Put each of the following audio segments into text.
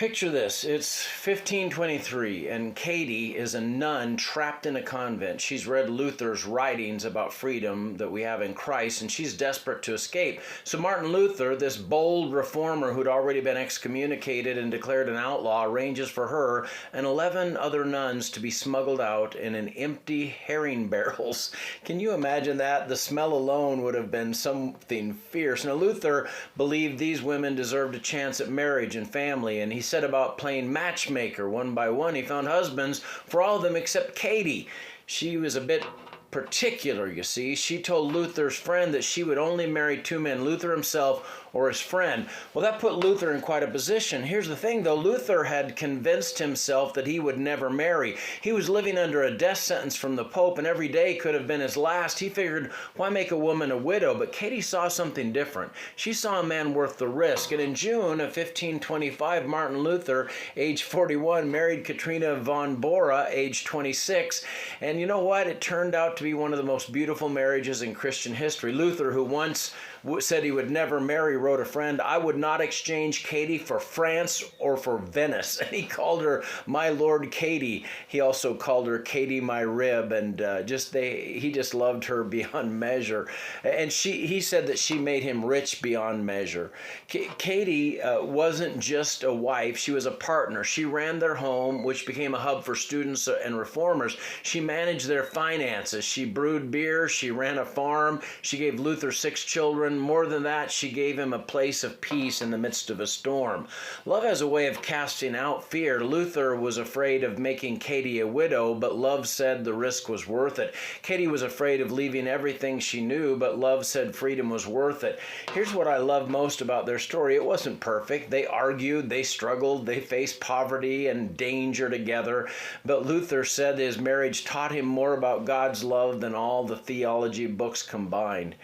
Picture this, it's 1523 and Katie is a nun trapped in a convent. She's read Luther's writings about freedom that we have in Christ and she's desperate to escape. So Martin Luther, this bold reformer who'd already been excommunicated and declared an outlaw, arranges for her and 11 other nuns to be smuggled out in an empty herring barrels. Can you imagine that? The smell alone would have been something fierce. Now Luther believed these women deserved a chance at marriage and family, and he said about playing matchmaker. One by one, he found husbands for all of them except Katie. She was a bit particular, you see. She told Luther's friend that she would only marry two men, Luther himself or his friend. Well, that put Luther in quite a position. Here's the thing, though. Luther had convinced himself that he would never marry. He was living under a death sentence from the Pope, and every day could have been his last. He figured, why make a woman a widow? But Katie saw something different. She saw a man worth the risk. And in June of 1525, Martin Luther, age 41, married Katrina von Bora, age 26. And you know what? It turned out to be one of the most beautiful marriages in Christian history. Luther, who once said he would never marry, wrote a friend, "I would not exchange Katie for France or for Venice." And he called her "my Lord Katie." He also called her "Katie, my rib," and he just loved her beyond measure. And he said that she made him rich beyond measure. Katie wasn't just a wife, she was a partner. She ran their home, which became a hub for students and reformers. She managed their finances. She brewed beer. She ran a farm. She gave Luther 6 children. More than that, she gave him a place of peace in the midst of a storm. Love has a way of casting out fear. Luther was afraid of making Katie a widow, but love said the risk was worth it. Katie was afraid of leaving everything she knew, but love said freedom was worth it. Here's what I love most about their story. It wasn't perfect. They argued, they struggled, they faced poverty and danger together. But Luther said his marriage taught him more about God's love than all the theology books combined.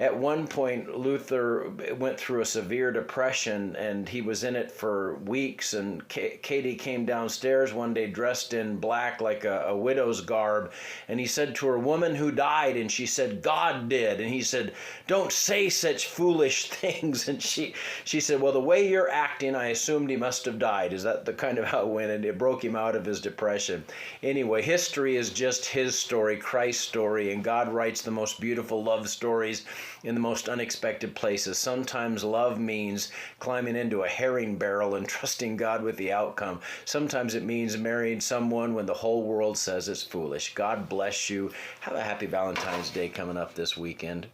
At one point, Luther went through a severe depression, and he was in it for weeks. And Katie came downstairs one day dressed in black like a widow's garb. And he said to her, "Woman, who died?" And she said, "God did." And he said, "Don't say such foolish things." And she said, "Well, the way you're acting, I assumed he must have died." Is that the kind of how it went? And it broke him out of his depression. Anyway, history is just his story, Christ's story. And God writes the most beautiful love stories in the most unexpected places. Sometimes love means climbing into a herring barrel and trusting God with the outcome. Sometimes it means marrying someone when the whole world says it's foolish. God bless you. Have a happy Valentine's Day coming up this weekend.